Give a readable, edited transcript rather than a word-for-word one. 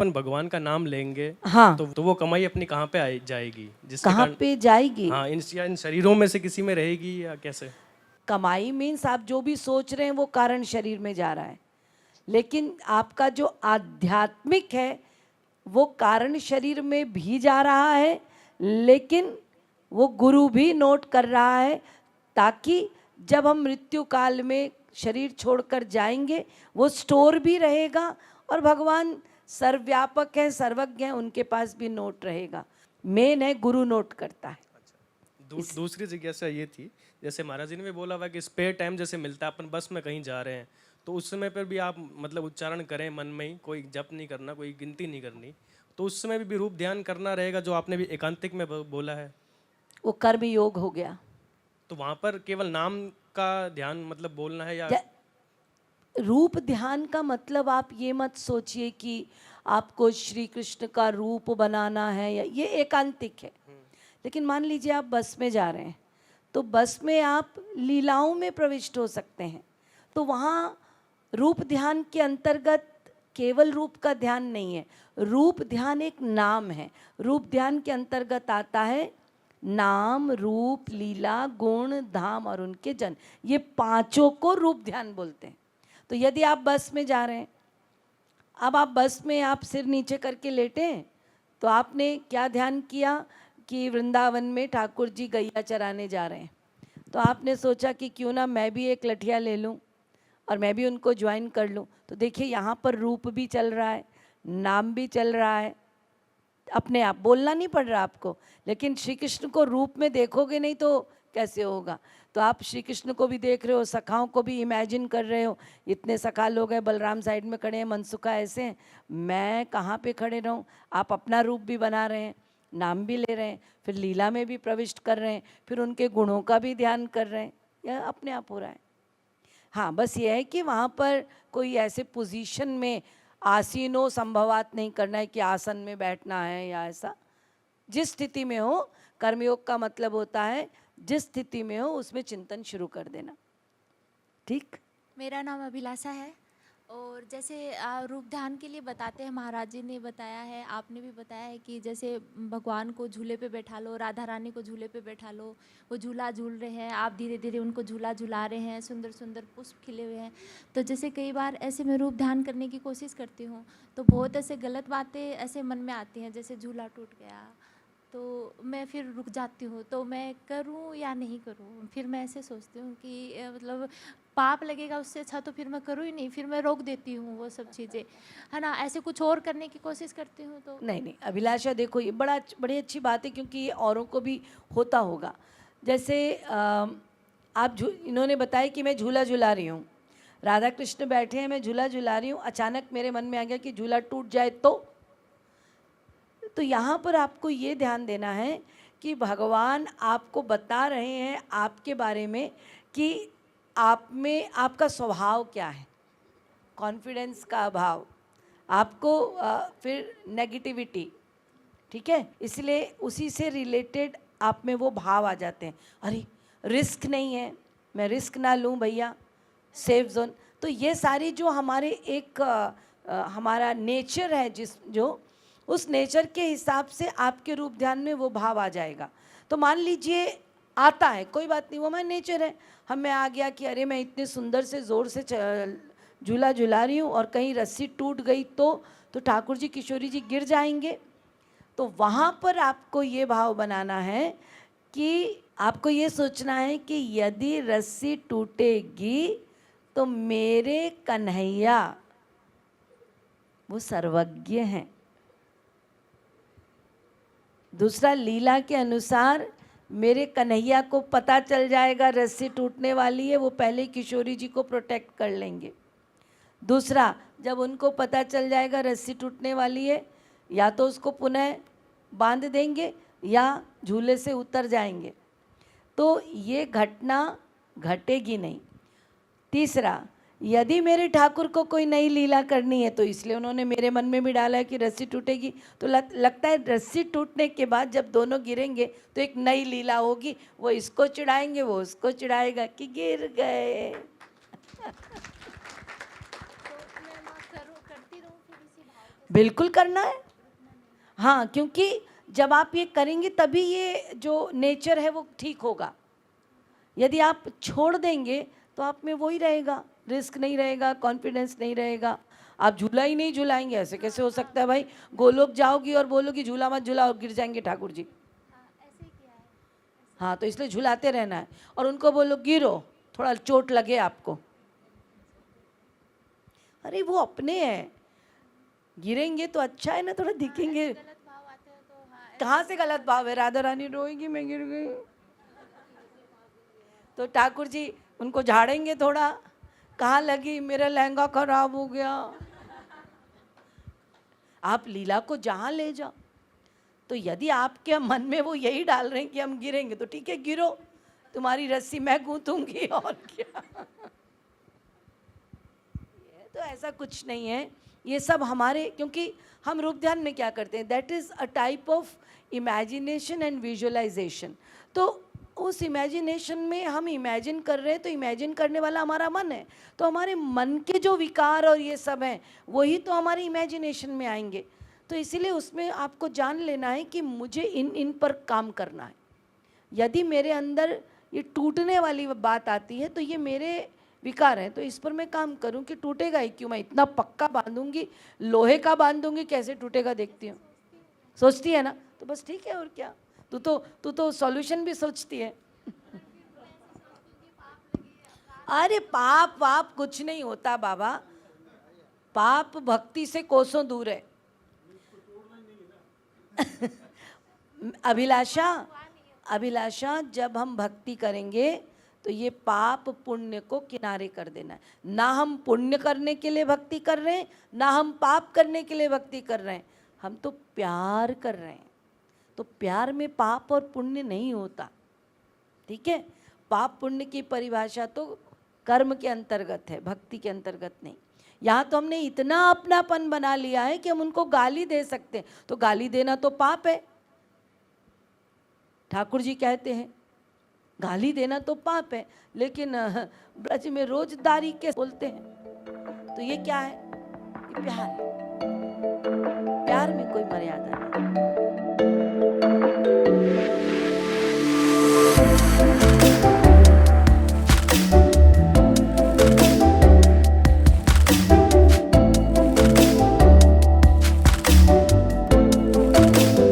अपन भगवान का नाम लेंगे हाँ, तो वो कमाई अपनी कहाँ पे जाएगी, जिसके कहाँ कारण पे जाएगी? हाँ इन शरीरों में से किसी में रहेगी या कैसे? कमाई मीन्स आप जो भी सोच रहे हैं वो कारण शरीर में जा रहा है, लेकिन आपका जो आध्यात्मिक है वो कारण शरीर में भी जा रहा है, लेकिन वो गुरु भी नोट कर रहा है, ताकि जब हम मृत्यु काल में शरीर छोड़कर जाएंगे वो स्टोर भी रहेगा और भगवान सर्वव्यापक है, सर्वज्ञ है, उनके पास भी नोट रहेगा। मेन है गुरु नोट करता है। दूसरी जिज्ञासा ये थी, जैसे महाराज जी ने भी बोला हुआ कि स्पेयर टाइम जैसे मिलता है, अपन बस में कहीं जा रहे हैं तो उस समय पर भी आप मतलब उच्चारण करें मन में ही, कोई जप नहीं करना, कोई गिनती नहीं करनी, तो उस समय भी रूप ध्यान करना रहेगा जो आपने भी एकांतिक में बोला है। वो कर्म योग हो गया। तो वहाँ पर केवल नाम का ध्यान मतलब बोलना है या रूप ध्यान का मतलब आप ये मत सोचिए कि आपको श्री कृष्ण का रूप बनाना है, या ये एकांतिक है। लेकिन मान लीजिए आप बस में जा रहे हैं तो बस में आप लीलाओं में प्रविष्ट हो सकते हैं, तो वहाँ रूप ध्यान के अंतर्गत केवल रूप का ध्यान नहीं है, रूप ध्यान एक नाम है। रूप ध्यान के अंतर्गत आता है नाम, रूप, लीला, गुण, धाम और उनके जन, ये पांचों को रूप ध्यान बोलते हैं। तो यदि आप बस में जा रहे हैं, अब आप बस में आप सिर नीचे करके लेटे हैं, तो आपने क्या ध्यान किया कि वृंदावन में ठाकुर जी गैया चराने जा रहे हैं, तो आपने सोचा कि क्यों ना मैं भी एक लठिया ले लूं और मैं भी उनको ज्वाइन कर लूं। तो देखिए यहाँ पर रूप भी चल रहा है, नाम भी चल रहा है, अपने आप बोलना नहीं पड़ रहा आपको। लेकिन श्री कृष्ण को रूप में देखोगे नहीं तो कैसे होगा? तो आप श्री कृष्ण को भी देख रहे हो, सखाओं को भी इमेजिन कर रहे हो। इतने सखा लोग हैं, बलराम साइड में खड़े हैं, मनसुखा ऐसे हैं, मैं कहाँ पे खड़े रहूँ? आप अपना रूप भी बना रहे हैं, नाम भी ले रहे हैं, फिर लीला में भी प्रविष्ट कर रहे हैं, फिर उनके गुणों का भी ध्यान कर रहे हैं। यह अपने आप हो रहा है। हाँ, बस ये है कि वहाँ पर कोई ऐसे पोजीशन में आसीनो संभवात नहीं करना है कि आसन में बैठना है या ऐसा। जिस स्थिति में हो, कर्मयोग का मतलब होता है जिस स्थिति में हो उसमें चिंतन शुरू कर देना। ठीक। मेरा नाम अभिलाषा है, और जैसे रूप ध्यान के लिए बताते हैं, महाराज जी ने बताया है, आपने भी बताया है कि जैसे भगवान को झूले पे बैठा लो, राधा रानी को झूले पे बैठा लो, वो झूला झूल रहे हैं, आप धीरे धीरे उनको झूला झुला रहे हैं, सुंदर सुंदर पुष्प खिले हुए हैं। तो जैसे कई बार ऐसे मैं रूप ध्यान करने की कोशिश करती हूँ तो बहुत ऐसे गलत बातें ऐसे मन में आती हैं, जैसे झूला टूट गया तो मैं फिर रुक जाती हूँ, तो मैं करूँ या नहीं करूँ? फिर मैं ऐसे सोचती हूँ कि मतलब पाप लगेगा, उससे अच्छा तो फिर मैं करूँ ही नहीं, फिर मैं रोक देती हूँ वो सब चीज़ें, है ना? ऐसे कुछ और करने की कोशिश करती हूँ तो नहीं अभिलाषा, देखो ये बड़ी अच्छी बात है, क्योंकि ये औरों को भी होता होगा। जैसे आप इन्होंने बताया कि मैं झूला झुला रही हूँ, राधा कृष्ण बैठे हैं, मैं झूला झुला रही हूँ, अचानक मेरे मन में आ गया कि झूला टूट जाए तो यहाँ पर आपको ये ध्यान देना है कि भगवान आपको बता रहे हैं आपके बारे में कि आप में आपका स्वभाव क्या है, कॉन्फिडेंस का अभाव, आपको फिर नेगेटिविटी, ठीक है, इसलिए उसी से रिलेटेड आप में वो भाव आ जाते हैं। अरे रिस्क नहीं है, मैं रिस्क ना लूँ भैया, सेफ जोन। तो ये सारी जो हमारे एक हमारा नेचर है, जो उस नेचर के हिसाब से आपके रूप ध्यान में वो भाव आ जाएगा। तो मान लीजिए आता है, कोई बात नहीं, वो हमारा नेचर है, हमें आ गया कि अरे मैं इतने सुंदर से ज़ोर से झूला झुला रही हूँ और कहीं रस्सी टूट गई तो ठाकुर जी किशोरी जी गिर जाएंगे। तो वहाँ पर आपको ये भाव बनाना है कि आपको ये सोचना है कि यदि रस्सी टूटेगी तो मेरे कन्हैया वो सर्वज्ञ हैं। दूसरा, लीला के अनुसार मेरे कन्हैया को पता चल जाएगा रस्सी टूटने वाली है, वो पहले किशोरी जी को प्रोटेक्ट कर लेंगे। दूसरा, जब उनको पता चल जाएगा रस्सी टूटने वाली है, या तो उसको पुनः बांध देंगे या झूले से उतर जाएंगे, तो ये घटना घटेगी नहीं। तीसरा, यदि मेरे ठाकुर को कोई नई लीला करनी है तो इसलिए उन्होंने मेरे मन में भी डाला है कि रस्सी टूटेगी, तो लगता है रस्सी टूटने के बाद जब दोनों गिरेंगे तो एक नई लीला होगी, वो इसको चिढ़ाएंगे, वो उसको चिढ़ाएगा कि गिर गए। बिल्कुल करना है। हाँ, क्योंकि जब आप ये करेंगे तभी ये जो नेचर है वो ठीक होगा। यदि आप छोड़ देंगे तो आप में वही रहेगा, रिस्क नहीं रहेगा, कॉन्फिडेंस नहीं रहेगा। आप झूला ही नहीं झुलाएंगे, ऐसे कैसे हो सकता है भाई? गोलोक जाओगी और बोलोगी झूला मत झूलाओ, गिर जाएंगे ठाकुर जी। ऐसे ही किया है। हाँ, तो इसलिए झुलाते रहना है और उनको बोलो गिरो, थोड़ा चोट लगे आपको। अरे वो अपने हैं, गिरेंगे तो अच्छा है ना, थोड़ा दिखेंगे। गलत भाव आते हैं तो हाँ, कहाँ से गलत भाव है? राधा रानी रोएगी मैं गिर गई तो ठाकुर जी उनको झाड़ेंगे थोड़ा, कहाँ लगी, मेरा लहंगा खराब हो गया। आप लीला को जहाँ ले जाओ, तो यदि आपके मन में वो यही डाल रहे हैं कि हम गिरेंगे, तो ठीक है गिरो, तुम्हारी रस्सी मैं गूंथूंगी और क्या। ये तो ऐसा कुछ नहीं है, ये सब हमारे, क्योंकि हम रूप ध्यान में क्या करते हैं, that is a type of imagination and visualisation. तो उस इमेजिनेशन में हम इमेजिन कर रहे हैं, तो इमेजिन करने वाला हमारा मन है, तो हमारे मन के जो विकार और ये सब हैं वही तो हमारे इमेजिनेशन में आएंगे। तो इसीलिए उसमें आपको जान लेना है कि मुझे इन पर काम करना है। यदि मेरे अंदर ये टूटने वाली बात आती है तो ये मेरे विकार है, तो इस पर मैं काम करूं कि टूटेगा ही क्यों, मैं इतना पक्का बांधूंगी, लोहे का बांधूंगी, कैसे टूटेगा देखती हूँ। सोचती है ना, तो बस ठीक है, और क्या। तू तो सॉल्यूशन भी सोचती है। अरे पाप वाप कुछ नहीं होता बाबा, पाप भक्ति से कोसों दूर है। अभिलाषा जब हम भक्ति करेंगे तो ये पाप पुण्य को किनारे कर देना है। ना हम पुण्य करने के लिए भक्ति कर रहे हैं, ना हम पाप करने के लिए भक्ति कर रहे हैं, हम तो प्यार कर रहे हैं। तो प्यार में पाप और पुण्य नहीं होता, ठीक है। पाप पुण्य की परिभाषा तो कर्म के अंतर्गत है, भक्ति के अंतर्गत नहीं। यहाँ तो हमने इतना अपनापन बना लिया है कि हम उनको गाली दे सकते हैं, तो गाली देना तो पाप है। ठाकुर जी कहते हैं गाली देना तो पाप है, लेकिन ब्रज में रोजदारी के बोलते हैं, तो ये क्या है? ये प्यार है। प्यार में कोई मर्यादा नहीं।